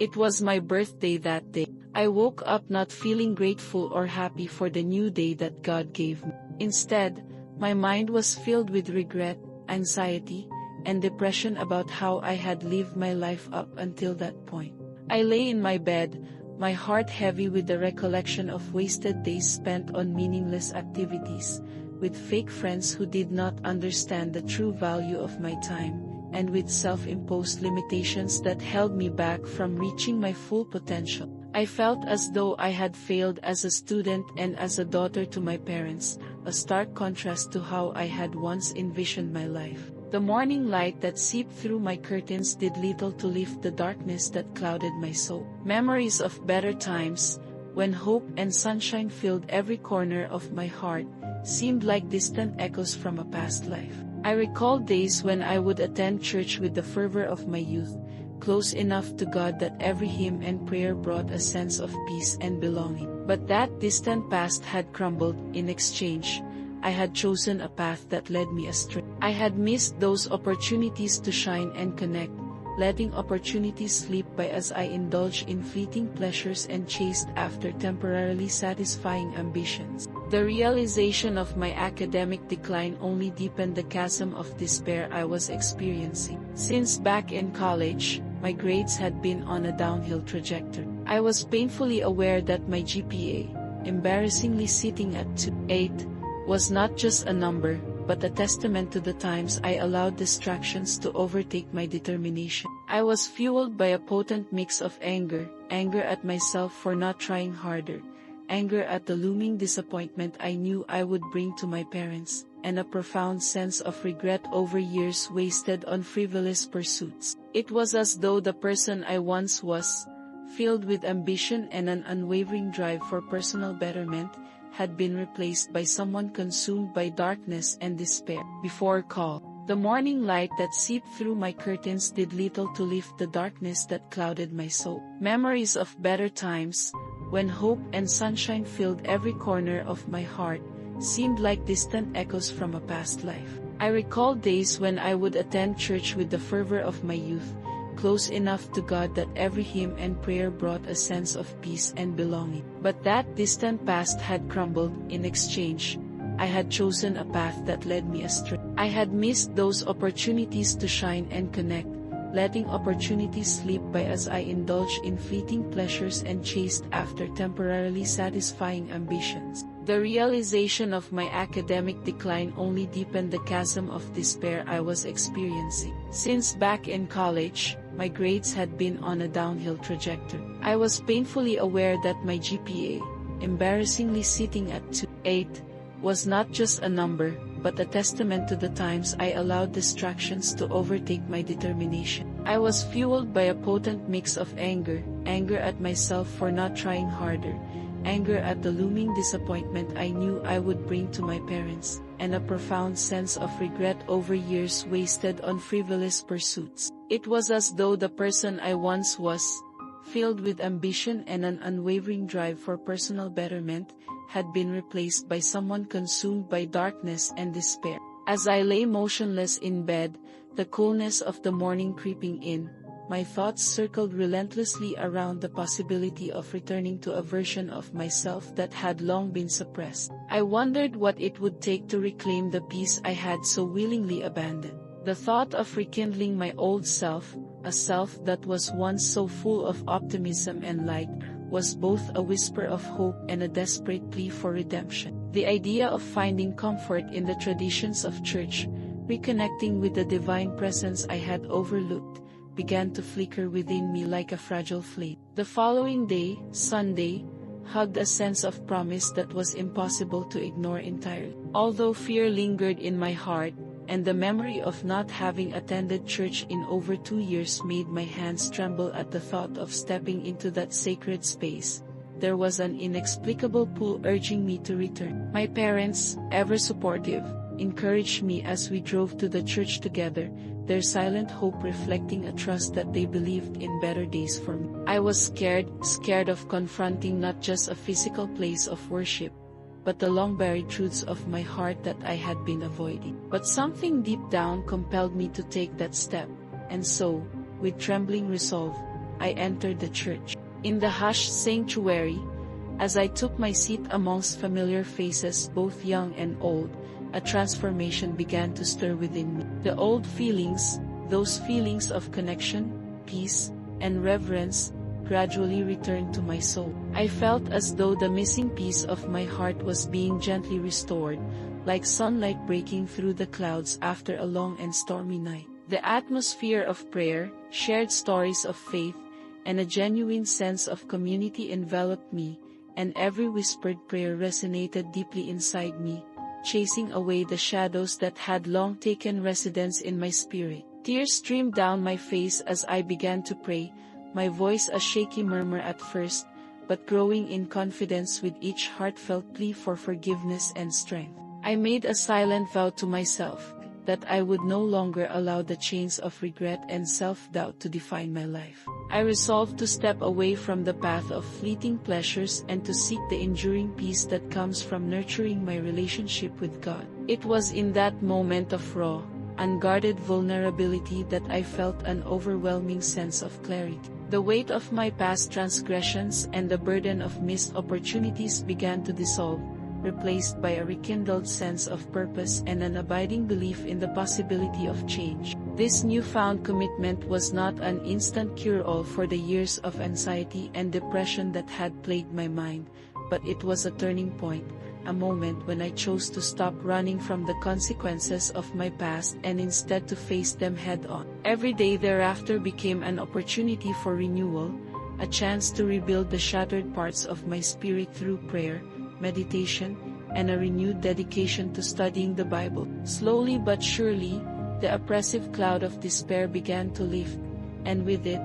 It was my birthday that day. I woke up not feeling grateful or happy for the new day that God gave me. Instead, my mind was filled with regret, anxiety, and depression about how I had lived my life up until that point. I lay in my bed, my heart heavy with the recollection of wasted days spent on meaningless activities, with fake friends who did not understand the true value of my time, and with self-imposed limitations that held me back from reaching my full potential. I felt as though I had failed as a student and as a daughter to my parents, a stark contrast to how I had once envisioned my life. The morning light that seeped through my curtains did little to lift the darkness that clouded my soul. Memories of better times, when hope and sunshine filled every corner of my heart, seemed like distant echoes from a past life. I recalled days when I would attend church with the fervor of my youth, close enough to God that every hymn and prayer brought a sense of peace and belonging. But that distant past had crumbled. In exchange, I had chosen a path that led me astray. I had missed those opportunities to shine and connect, letting opportunities slip by as I indulged in fleeting pleasures and chased after temporarily satisfying ambitions. The realization of my academic decline only deepened the chasm of despair I was experiencing. Since back in college, my grades had been on a downhill trajectory. I was painfully aware that my GPA, embarrassingly sitting at 2.8, was not just a number, but a testament to the times I allowed distractions to overtake my determination. I was fueled by a potent mix of anger at myself for not trying harder, anger at the looming disappointment I knew I would bring to my parents, and a profound sense of regret over years wasted on frivolous pursuits. It was as though the person I once was, filled with ambition and an unwavering drive for personal betterment, had been replaced by someone consumed by darkness and despair. Before call, the morning light that seeped through my curtains did little to lift the darkness that clouded my soul. Memories of better times, when hope and sunshine filled every corner of my heart, seemed like distant echoes from a past life. I recalled days when I would attend church with the fervor of my youth, close enough to God that every hymn and prayer brought a sense of peace and belonging. But that distant past had crumbled. In exchange, I had chosen a path that led me astray. I had missed those opportunities to shine and connect, letting opportunities slip by as I indulged in fleeting pleasures and chased after temporarily satisfying ambitions. The realization of my academic decline only deepened the chasm of despair I was experiencing. Since back in college, my grades had been on a downhill trajectory. I was painfully aware that my GPA, embarrassingly sitting at 2.8, was not just a number, but a testament to the times I allowed distractions to overtake my determination. I was fueled by a potent mix of anger at myself for not trying harder, anger at the looming disappointment I knew I would bring to my parents, and a profound sense of regret over years wasted on frivolous pursuits. It was as though the person I once was, filled with ambition and an unwavering drive for personal betterment, had been replaced by someone consumed by darkness and despair. As I lay motionless in bed, the coolness of the morning creeping in, my thoughts circled relentlessly around the possibility of returning to a version of myself that had long been suppressed. I wondered what it would take to reclaim the peace I had so willingly abandoned. The thought of rekindling my old self, a self that was once so full of optimism and light, was both a whisper of hope and a desperate plea for redemption. The idea of finding comfort in the traditions of church, reconnecting with the divine presence I had overlooked, began to flicker within me like a fragile flame. The following day, Sunday, hugged a sense of promise that was impossible to ignore entirely. Although fear lingered in my heart, and the memory of not having attended church in over 2 years made my hands tremble at the thought of stepping into that sacred space, there was an inexplicable pull urging me to return. My parents, ever supportive, encouraged me as we drove to the church together, their silent hope reflecting a trust that they believed in better days for me. I was scared of confronting not just a physical place of worship, but the long-buried truths of my heart that I had been avoiding. But something deep down compelled me to take that step, and so, with trembling resolve, I entered the church. In the hushed sanctuary, as I took my seat amongst familiar faces both young and old, a transformation began to stir within me. The old feelings, those feelings of connection, peace, and reverence, gradually returned to my soul. I felt as though the missing piece of my heart was being gently restored, like sunlight breaking through the clouds after a long and stormy night. The atmosphere of prayer, shared stories of faith, and a genuine sense of community enveloped me, and every whispered prayer resonated deeply inside me, chasing away the shadows that had long taken residence in my spirit. Tears streamed down my face as I began to pray, my voice a shaky murmur at first, but growing in confidence with each heartfelt plea for forgiveness and strength. I made a silent vow to myself, that I would no longer allow the chains of regret and self-doubt to define my life. I resolved to step away from the path of fleeting pleasures and to seek the enduring peace that comes from nurturing my relationship with God. It was in that moment of raw, unguarded vulnerability that I felt an overwhelming sense of clarity. The weight of my past transgressions and the burden of missed opportunities began to dissolve, replaced by a rekindled sense of purpose and an abiding belief in the possibility of change. This newfound commitment was not an instant cure-all for the years of anxiety and depression that had plagued my mind, but it was a turning point, a moment when I chose to stop running from the consequences of my past and instead to face them head-on. Every day thereafter became an opportunity for renewal, a chance to rebuild the shattered parts of my spirit through prayer, meditation, and a renewed dedication to studying the Bible. Slowly but surely, the oppressive cloud of despair began to lift, and with it,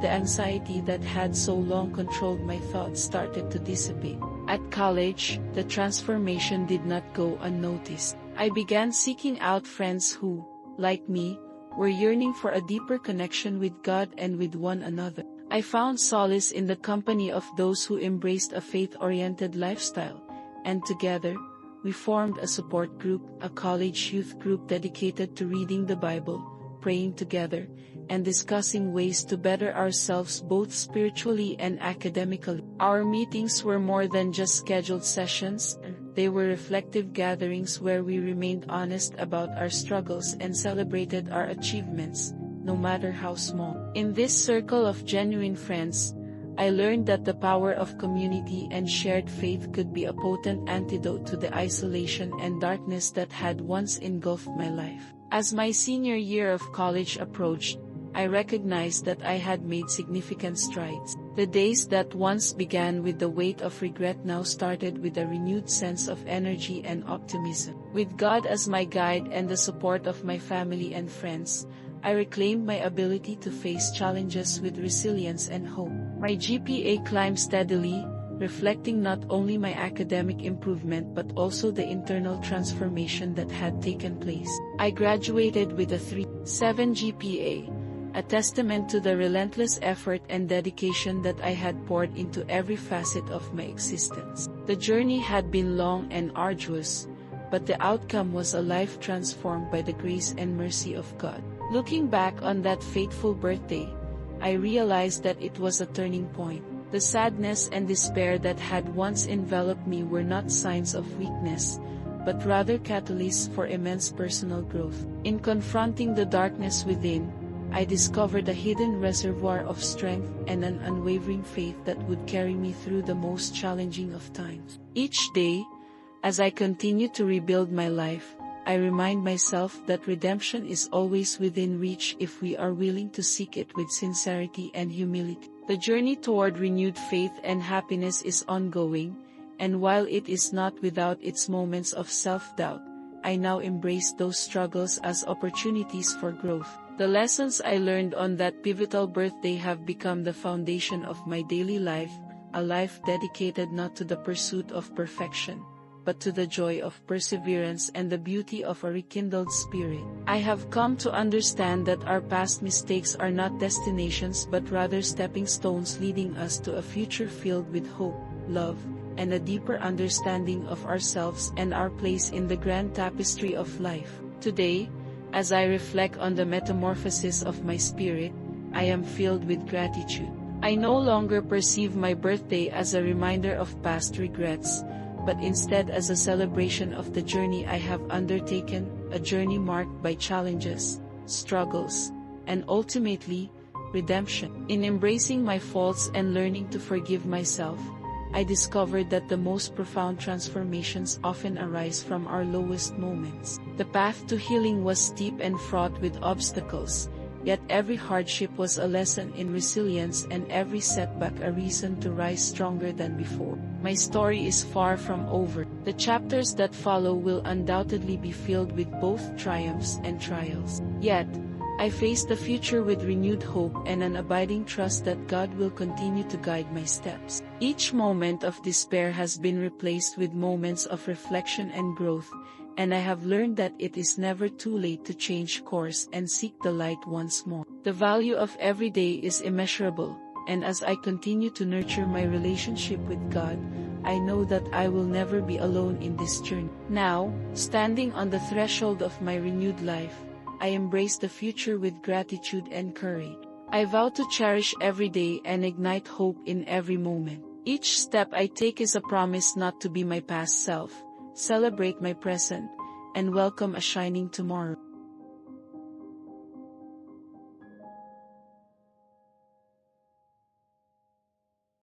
the anxiety that had so long controlled my thoughts started to dissipate. At college, the transformation did not go unnoticed. I began seeking out friends who, like me, were yearning for a deeper connection with God and with one another. I found solace in the company of those who embraced a faith-oriented lifestyle, and together, we formed a support group, a college youth group dedicated to reading the Bible, praying together, and discussing ways to better ourselves both spiritually and academically. Our meetings were more than just scheduled sessions, they were reflective gatherings where we remained honest about our struggles and celebrated our achievements, no matter how small. In this circle of genuine friends, I learned that the power of community and shared faith could be a potent antidote to the isolation and darkness that had once engulfed my life. As my senior year of college approached, I recognized that I had made significant strides. The days that once began with the weight of regret now started with a renewed sense of energy and optimism. With God as my guide and the support of my family and friends, I reclaimed my ability to face challenges with resilience and hope. My GPA climbed steadily, reflecting not only my academic improvement but also the internal transformation that had taken place. I graduated with a 3.7 GPA, a testament to the relentless effort and dedication that I had poured into every facet of my existence. The journey had been long and arduous, but the outcome was a life transformed by the grace and mercy of God. Looking back on that fateful birthday, I realized that it was a turning point. The sadness and despair that had once enveloped me were not signs of weakness, but rather catalysts for immense personal growth. In confronting the darkness within, I discovered a hidden reservoir of strength and an unwavering faith that would carry me through the most challenging of times. Each day, as I continue to rebuild my life, I remind myself that redemption is always within reach if we are willing to seek it with sincerity and humility. The journey toward renewed faith and happiness is ongoing, and while it is not without its moments of self-doubt, I now embrace those struggles as opportunities for growth. The lessons I learned on that pivotal birthday have become the foundation of my daily life, a life dedicated not to the pursuit of perfection, but to the joy of perseverance and the beauty of a rekindled spirit. I have come to understand that our past mistakes are not destinations but rather stepping stones leading us to a future filled with hope, love, and a deeper understanding of ourselves and our place in the grand tapestry of life. Today, as I reflect on the metamorphosis of my spirit, I am filled with gratitude. I no longer perceive my birthday as a reminder of past regrets, but instead as a celebration of the journey I have undertaken, a journey marked by challenges, struggles, and ultimately, redemption. In embracing my faults and learning to forgive myself, I discovered that the most profound transformations often arise from our lowest moments. The path to healing was steep and fraught with obstacles, yet every hardship was a lesson in resilience and every setback a reason to rise stronger than before. My story is far from over. The chapters that follow will undoubtedly be filled with both triumphs and trials. Yet, I face the future with renewed hope and an abiding trust that God will continue to guide my steps. Each moment of despair has been replaced with moments of reflection and growth, and I have learned that it is never too late to change course and seek the light once more. The value of every day is immeasurable, and as I continue to nurture my relationship with God, I know that I will never be alone in this journey. Now, standing on the threshold of my renewed life, I embrace the future with gratitude and courage. I vow to cherish every day and ignite hope in every moment. Each step I take is a promise not to be my past self, celebrate my present, and welcome a shining tomorrow.